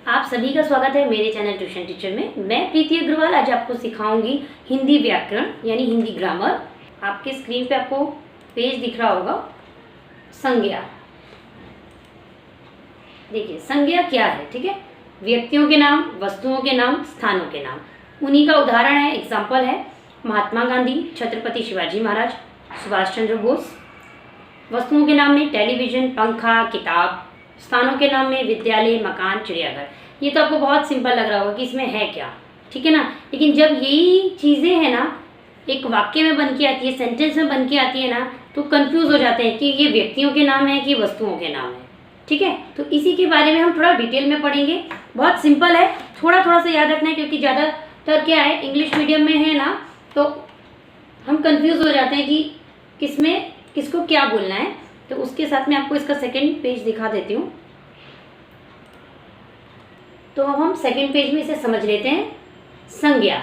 आप सभी का स्वागत है मेरे चैनल ट्यूशन टीचर में। मैं प्रीति अग्रवाल आज आपको सिखाऊंगी हिंदी व्याकरण यानी हिंदी ग्रामर। आपके स्क्रीन पे आपको पेज दिख रहा होगा संज्ञा। देखिए संज्ञा क्या है, ठीक है। व्यक्तियों के नाम, वस्तुओं के नाम, स्थानों के नाम, उन्हीं का उदाहरण है, एग्जाम्पल है महात्मा गांधी, छत्रपति शिवाजी महाराज, सुभाष चंद्र बोस। वस्तुओं के नाम में टेलीविजन, पंखा, किताब। स्थानों के नाम में विद्यालय, मकान, चिड़ियाघर। ये तो आपको बहुत सिंपल लग रहा होगा कि इसमें है क्या, ठीक है ना। लेकिन जब यही चीज़ें हैं ना एक वाक्य में बन के आती है, सेंटेंस में बन के आती है ना, तो कंफ्यूज हो जाते हैं कि ये व्यक्तियों के नाम है कि वस्तुओं के नाम है, ठीक है। तो इसी के बारे में हम थोड़ा डिटेल में पढ़ेंगे। बहुत सिंपल है, थोड़ा थोड़ा सा याद रखना है क्योंकि ज़्यादातर क्या है इंग्लिश मीडियम में है ना, तो हम कंफ्यूज हो जाते हैं कि किसमें किसको क्या बोलना है। तो उसके साथ में आपको इसका सेकंड पेज दिखा देती हूँ। तो अब हम सेकंड पेज में इसे समझ लेते हैं। संज्ञा।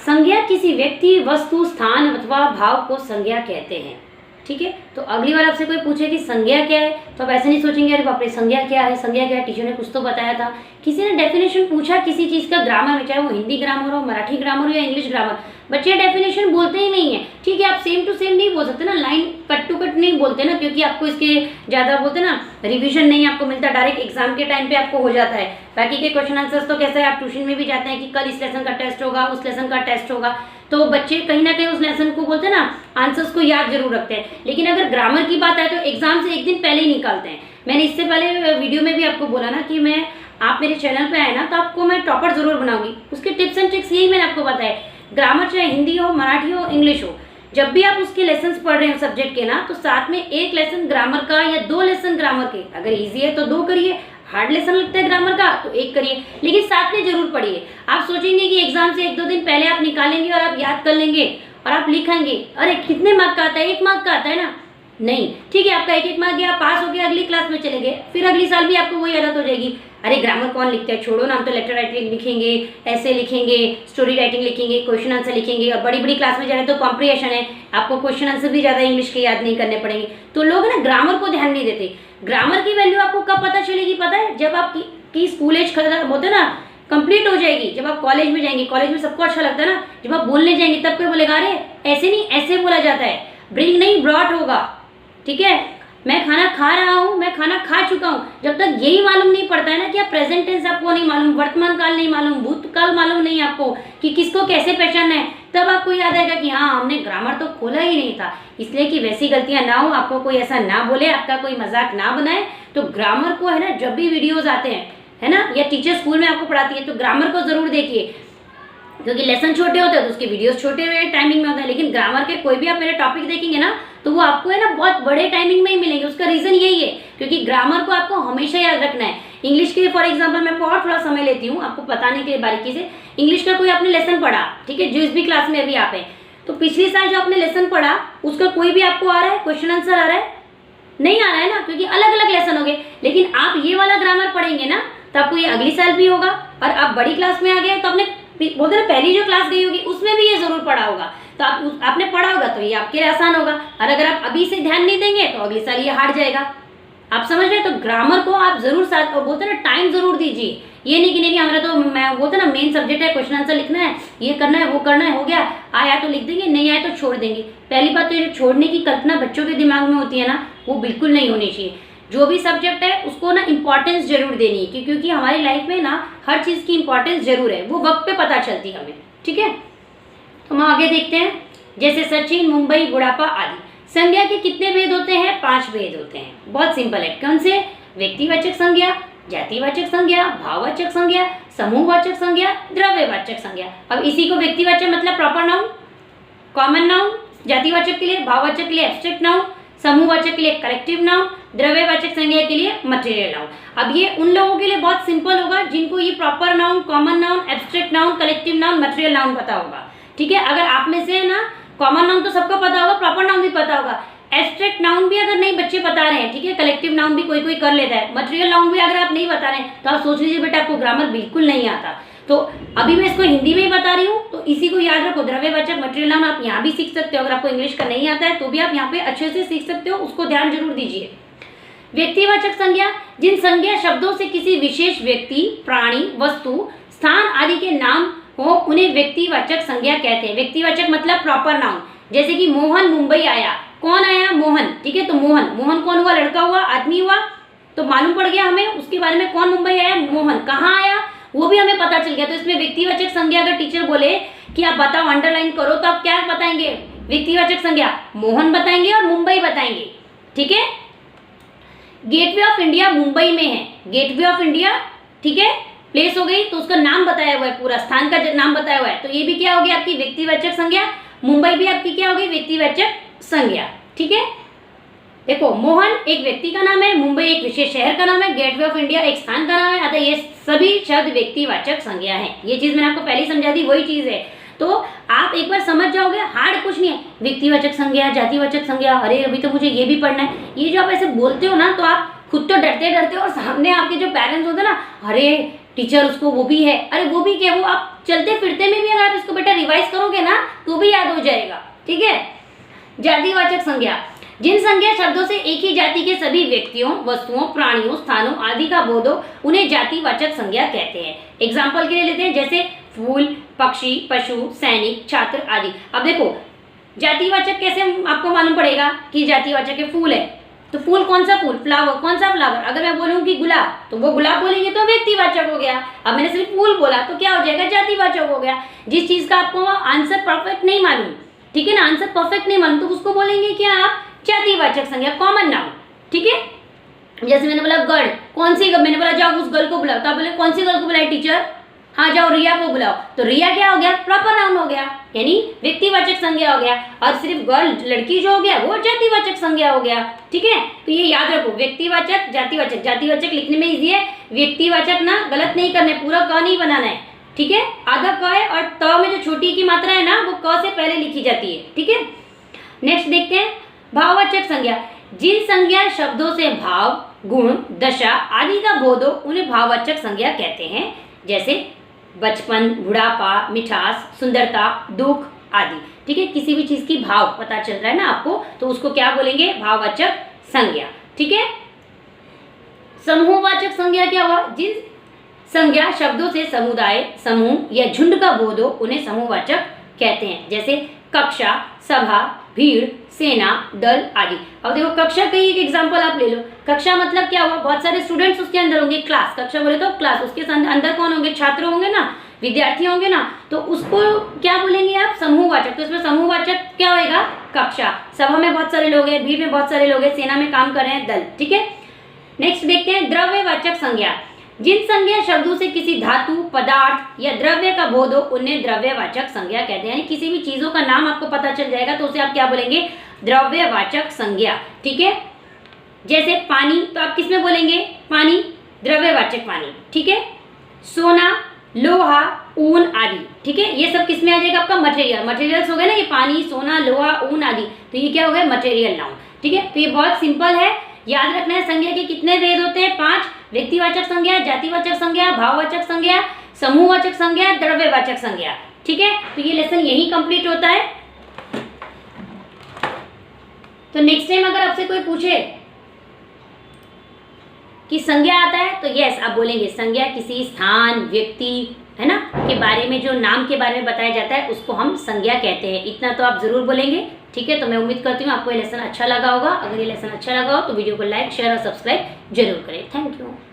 संज्ञा किसी व्यक्ति, वस्तु, स्थान अथवा भाव को संज्ञा कहते हैं, ठीक है। तो अगली बार आपसे कोई पूछे कि संज्ञा क्या है तो आप ऐसे नहीं सोचेंगे अरे बाप रे संज्ञा क्या है, संज्ञा क्या है, टीचर ने कुछ तो बताया था। किसी ने डेफिनेशन पूछा किसी चीज़ का ग्रामर में, चाहे वो हिंदी ग्रामर हो, मराठी ग्रामर हो या इंग्लिश ग्रामर, बच्चे डेफिनेशन बोलते ही नहीं है, ठीक है। आप सेम टू सेम नहीं बोल सकते ना, लाइन कट टू कट नहीं बोलते ना, क्योंकि आपको इसके ज़्यादा बोलते ना रिविजन नहीं आपको मिलता, डायरेक्ट एग्जाम के टाइम पे आपको हो जाता है। बाकी के क्वेश्चन आंसर्स तो कैसा है, आप ट्यूशन में भी जाते हैं कि कल इस लेसन का टेस्ट होगा, उस लेसन का टेस्ट होगा, तो बच्चे कहीं ना कहीं उस लेसन को बोलते हैं ना आंसर्स को याद जरूर रखते हैं। लेकिन अगर ग्रामर की बात आए तो एग्जाम से एक दिन पहले ही निकालते हैं। मैंने इससे पहले वीडियो में भी आपको बोला ना कि मैं आप मेरे चैनल पे आए ना तो आपको मैं टॉपर जरूर बनाऊंगी। उसके टिप्स एंड ट्रिक्स यही मैंने आपको बताया। ग्रामर चाहे हिंदी हो, मराठी हो, इंग्लिश हो, जब भी आप उसके लेसन पढ़ रहे हो सब्जेक्ट के ना, तो साथ में एक लेसन ग्रामर का या 2 लेसन ग्रामर के, अगर ईजी है तो 2 करिए, हार्ड लेसन लगता है ग्रामर का तो 1 करिए, लेकिन साथ में जरूर पढ़िए। आप सोचेंगे कि एग्जाम से 1-2 दिन पहले आप निकालेंगे और आप याद कर लेंगे और आप लिखेंगे, अरे कितने मार्क का आता है, 1 मार्क का आता है ना, नहीं, ठीक है। आपका 1-1 मार्क गया, पास हो गया, अगली क्लास में चले गए, फिर अगली साल भी आपको वही आदत हो जाएगी, अरे ग्रामर कौन लिखता है, छोड़ो ना, हम तो लेटर राइटिंग लिखेंगे, ऐसे लिखेंगे, स्टोरी राइटिंग लिखेंगे, क्वेश्चन आंसर लिखेंगे, और बड़ी बड़ी क्लास में जा रहे हैं तो कॉम्प्रिहेंशन है, आपको क्वेश्चन आंसर भी ज़्यादा इंग्लिश के याद नहीं करने पड़ेंगे। तो लोग ना ग्रामर को ध्यान नहीं देते। ग्रामर की वैल्यू आपको कब पता चलेगी पता है, जब आपकी स्कूल एज खत्म होता है ना, कंप्लीट हो जाएगी, जब आप कॉलेज में जाएंगे। कॉलेज में सबको अच्छा लगता है ना, जब आप बोलने जाएंगे तब कोई बोलेगा अरे ऐसे नहीं ऐसे बोला जाता है, ब्रिंग नहीं ब्रॉट होगा, ठीक है। मैं खाना खा रहा हूँ, मैं खाना खा चुका हूँ, जब तक यही मालूम नहीं पड़ता है ना कि आप प्रेजेंट टेंस आपको नहीं मालूम, वर्तमान काल नहीं मालूम, भूतकाल मालूम नहीं आपको कि किसको कैसे पहचानना है, तब आपको याद आएगा कि हाँ हमने ग्रामर तो खोला ही नहीं था। इसलिए कि वैसी गलतियां ना हो, आपको कोई ऐसा ना बोले, आपका कोई मजाक ना बनाए। तो ग्रामर को है ना, जब भी वीडियोज आते हैं है ना, या टीचर स्कूल में आपको पढ़ाती है तो ग्रामर को जरूर देखिए, क्योंकि लेसन छोटे होते हैं तो उसके वीडियोस छोटे हुए टाइमिंग में होते हैं। लेकिन ग्रामर के कोई भी आप मेरे टॉपिक देखेंगे ना तो वो आपको है ना बहुत बड़े टाइमिंग में ही मिलेंगे। उसका रीजन यही है क्योंकि ग्रामर को आपको हमेशा याद रखना है। इंग्लिश के फॉर एग्जाम्पल मैं बहुत थोड़ा समय लेती हूँ आपको बताने के लिए बारीकी से। इंग्लिश का कोई आपने लेसन पढ़ा, ठीक है, जो इस भी क्लास में अभी आप है, तो पिछले साल जो आपने लेसन पढ़ा उसका कोई भी आपको आ रहा है क्वेश्चन आंसर आ रहा है, नहीं आ रहा है ना, क्योंकि अलग अलग लेसन हो गए। लेकिन आप ये वाला ग्रामर पढ़ेंगे ना तो आपको ये अगली साल भी होगा, और आप बड़ी क्लास में आ गए तो आपने बोलते ना पहली जो क्लास गई होगी उसमें भी ये जरूर पढ़ा होगा, तो आपने पढ़ा होगा तो ये आपके लिए आसान होगा। और अगर आप अभी से ध्यान नहीं देंगे तो अगले साल ये हार्ड जाएगा। आप समझ रहे हैं? तो ग्रामर को आप जरूर साथ बोलते ना टाइम जरूर दीजिए। ये नहीं कि नहीं हमारा तो मैं बोलते ना मेन सब्जेक्ट है, क्वेश्चन आंसर लिखना है, ये करना है, वो करना है, हो गया, आया तो लिख देंगे, नहीं आया तो छोड़ देंगे। पहली बात तो ये छोड़ने की कल्पना बच्चों के दिमाग में होती है ना, वो बिल्कुल नहीं होनी चाहिए। जो भी सब्जेक्ट है उसको ना इंपॉर्टेंस जरूर देनी है, क्योंकि हमारी लाइफ में ना हर चीज़ की इंपॉर्टेंस जरूर है, वो वक्त पे पता चलती है हमें, ठीक है। तो हम आगे देखते हैं, जैसे सचिन, मुंबई, बुढ़ापा आदि। संज्ञा के कितने भेद होते हैं? 5 भेद होते हैं। बहुत सिंपल है। कौन से? व्यक्तिवाचक संज्ञा, जातिवाचक संज्ञा, भाववाचक संज्ञा, समूहवाचक संज्ञा, द्रव्यवाचक संज्ञा। अब इसी को व्यक्तिवाचक मतलब प्रॉपर नाउन, कॉमन नाउन, जातिवाचक के लिए, भाववाचक के लिए एब्स्ट्रैक्ट नाउन, समूहवाचक के लिए कलेक्टिव नाउन, द्रव्यवाचक संज्ञा के लिए मटेरियल नाउन। अब ये उन लोगों के लिए बहुत सिंपल होगा जिनको ये proper noun, common noun, abstract noun, collective noun, material noun पता होगा, ठीक है। अगर आप में से है ना कॉमन नाउन तो सबको पता होगा, प्रॉपर नाउन भी पता होगा, एब्स्ट्रैक्ट नाउन भी अगर नहीं बच्चे बता रहे हैं, ठीक है, कलेक्टिव नाउन भी कोई कोई कर लेता है, मटेरियल नाउन भी अगर आप नहीं बता रहे हैं तो आप सोच लीजिए बेटा आपको ग्रामर बिल्कुल नहीं आता। तो अभी मैं इसको हिंदी में ही बता रही हूँ, तो इसी को याद रखो। द्रव्यवाचक, मटेरियल नाउन आप यहाँ भी सीख सकते हो, अगर आपको इंग्लिश का नहीं आता है तो भी आप यहाँ पे अच्छे से सीख सकते हो, उसको ध्यान जरूर दीजिए। व्यक्तिवाचक संज्ञा, जिन संज्ञा शब्दों से किसी विशेष व्यक्ति, प्राणी, वस्तु, स्थान आदि के नाम हो उन्हें व्यक्तिवाचक संज्ञा कहते हैं। व्यक्तिवाचक मतलब प्रॉपर नाउन, जैसे कि मोहन मुंबई आया, कौन आया? मोहन, ठीक है। तो मोहन, मोहन कौन हुआ? लड़का हुआ, आदमी हुआ, तो मालूम पड़ गया हमें उसके बारे में, कौन मुंबई आया? मोहन। कहाँ आया वो भी हमें पता चल गया। तो इसमें व्यक्तिवाचक संज्ञा अगर टीचर बोले कि आप बताओ, अंडरलाइन करो, तो आप क्या बताएंगे? व्यक्तिवाचक संज्ञा मोहन बताएंगे और मुंबई बताएंगे, ठीक है। गेटवे ऑफ इंडिया मुंबई में है, गेटवे ऑफ इंडिया, ठीक है, प्लेस हो गई, तो उसका नाम बताया हुआ है, पूरा स्थान का नाम बताया हुआ है, तो ये भी क्या हो गया? आपकी व्यक्तिवाचक संज्ञा। मुंबई भी आपकी क्या हो गई? व्यक्तिवाचक संज्ञा, ठीक है। देखो, मोहन एक व्यक्ति का नाम है, मुंबई एक विशेष शहर का नाम है, गेटवे ऑफ इंडिया एक स्थान का नाम है, अतः ये सभी शब्द व्यक्तिवाचक संज्ञा है। ये चीज मैंने आपको पहले ही समझा दी, वही चीज है। तो आप एक बार समझ जाओगे, हार्ड कुछ नहीं है। व्यक्तिवाचक संज्ञा, जातिवाचक संज्ञा, अरे अभी तो मुझे ये भी पढ़ना है, ये जो आप ऐसे बोलते हो ना, तो आप खुद तो डरते डरते और सामने आपके जो पेरेंट्स होते हैं ना, अरे टीचर उसको वो भी है, अरे वो भी क्या, वो आप चलते फिरते में भी अगर आप इसको बेटा रिवाइज करोगे ना तो भी याद हो जाएगा, ठीक है। जातिवाचक संज्ञा, जिन संज्ञा शब्दों से एक ही जाति के सभी व्यक्तियों, वस्तुओं, प्राणियों, स्थानों आदि का बोध हो उन्हें जातिवाचक संज्ञा कहते हैं। एग्जाम्पल के लिए लेते हैं, जैसे फूल, पक्षी, पशु, सैनिक, छात्र आदि। अब देखो, जातिवाचक कैसे आपको मालूम पड़ेगा कि जातिवाचक है? फूल है तो फूल कौन सा फूल? फ्लावर, कौन सा फ्लावर? अगर मैं बोलूँ कि गुलाब, तो वो गुलाब बोलेंगे तो व्यक्तिवाचक हो गया। अब मैंने सिर्फ फूल बोला तो क्या हो जाएगा? जातिवाचक हो गया। जिस चीज का आपको आंसर परफेक्ट नहीं मालूम, ठीक है ना, आंसर परफेक्ट नहीं मालूम, तो उसको बोलेंगे क्या आप? जातिवाचक संज्ञा, कॉमन नाउन, ठीक है। जैसे मैंने बोला गर्ल, कौन सी, मैंने बोला जाओ उस गर्ल को बुलाओ, तो आप बोले कौन सी गर्ल को बुलाए टीचर? हाँ जाओ रिया को बुलाओ, तो रिया क्या हो गया? प्रॉपर नाउन हो गया, यानी व्यक्तिवाचक संज्ञा हो गया। और सिर्फ गर्ल, लड़की जो हो गया, वो जातिवाचक संज्ञा हो गया, ठीक है। तो ये याद रखो, व्यक्तिवाचक, जातिवाचक। जातिवाचक लिखने में इजी है, व्यक्तिवाचक ना गलत नहीं करना है, पूरा क नहीं बनाना है, ठीक है। आधा क है और त में जो छोटी की मात्रा है ना, वो क से पहले लिखी जाती है, ठीक है। नेक्स्ट देखते हैं, भाववाचक संज्ञा, जिन संज्ञा शब्दों से भाव, गुण, दशा आदि का बोध हो उन्हें भाववाचक संज्ञा कहते हैं। जैसे बचपन, बुढ़ापा, मिठास, सुंदरता, दुख आदि, ठीक है। किसी भी चीज की भाव पता चल रहा है ना आपको, तो उसको क्या बोलेंगे? भाववाचक संज्ञा, ठीक है। समूहवाचक संज्ञा क्या हुआ? जिन संज्ञा शब्दों से समुदाय, समूह या झुंड का बोध हो उन्हें समूहवाचक कहते हैं। जैसे कक्षा, सभा, भीड़, सेना, दल आदि। अब देखो, कक्षा का एक एग्जांपल आप ले लो। कक्षा मतलब क्या हुआ? बहुत सारे स्टूडेंट्स उसके अंदर होंगे, क्लास। कक्षा बोले तो क्लास, उसके अंदर कौन होंगे? छात्र होंगे ना, विद्यार्थी होंगे ना, तो उसको क्या बोलेंगे आप? समूहवाचक। तो इसमें समूहवाचक क्या होएगा? कक्षा। सभा में बहुत सारे लोग हैं, भीड़ में बहुत सारे लोग हैं, सेना में काम कर रहे हैं, दल, ठीक है। नेक्स्ट देखते हैं, द्रव्यवाचक संज्ञा, जिन संज्ञा शब्दों से किसी धातु, पदार्थ या द्रव्य का बोध हो उन्हें द्रव्यवाचक संज्ञा कहते हैं। यानी किसी भी चीजों का नाम आपको पता चल जाएगा तो उसे आप क्या बोलेंगे? द्रव्यवाचक संज्ञा, ठीक है। जैसे पानी, तो आप किसमें बोलेंगे? पानी, द्रव्यवाचक पानी, ठीक है। सोना, लोहा, ऊन आदि, ठीक है, ये सब किसमें आ जाएगा? आपका मटेरियल। मटेरियल्स हो गए ना, ये पानी, सोना, लोहा, ऊन आदि, तो ये क्या हो गया? मटेरियल नाउन, ठीक है। तो ये बहुत सिंपल है, याद रखना है। संज्ञा के कितने भेद होते हैं? 5। व्यक्तिवाचक संज्ञा, जातिवाचक संज्ञा, भाववाचक संज्ञा, समूहवाचक संज्ञा, द्रव्यवाचक संज्ञा, ठीक है। तो ये लेसन यही कंप्लीट होता है। तो नेक्स्ट टाइम अगर आपसे कोई पूछे कि संज्ञा आता है, तो यस आप बोलेंगे संज्ञा किसी स्थान, व्यक्ति, है ना, के बारे में, जो नाम के बारे में बताया जाता है उसको हम संज्ञा कहते हैं। इतना तो आप जरूर बोलेंगे, ठीक है। तो मैं उम्मीद करती हूँ आपको ये लेसन अच्छा लगा होगा। अगर ये लेसन अच्छा लगा हो तो वीडियो को लाइक, शेयर और सब्सक्राइब जरूर करें। Thank you.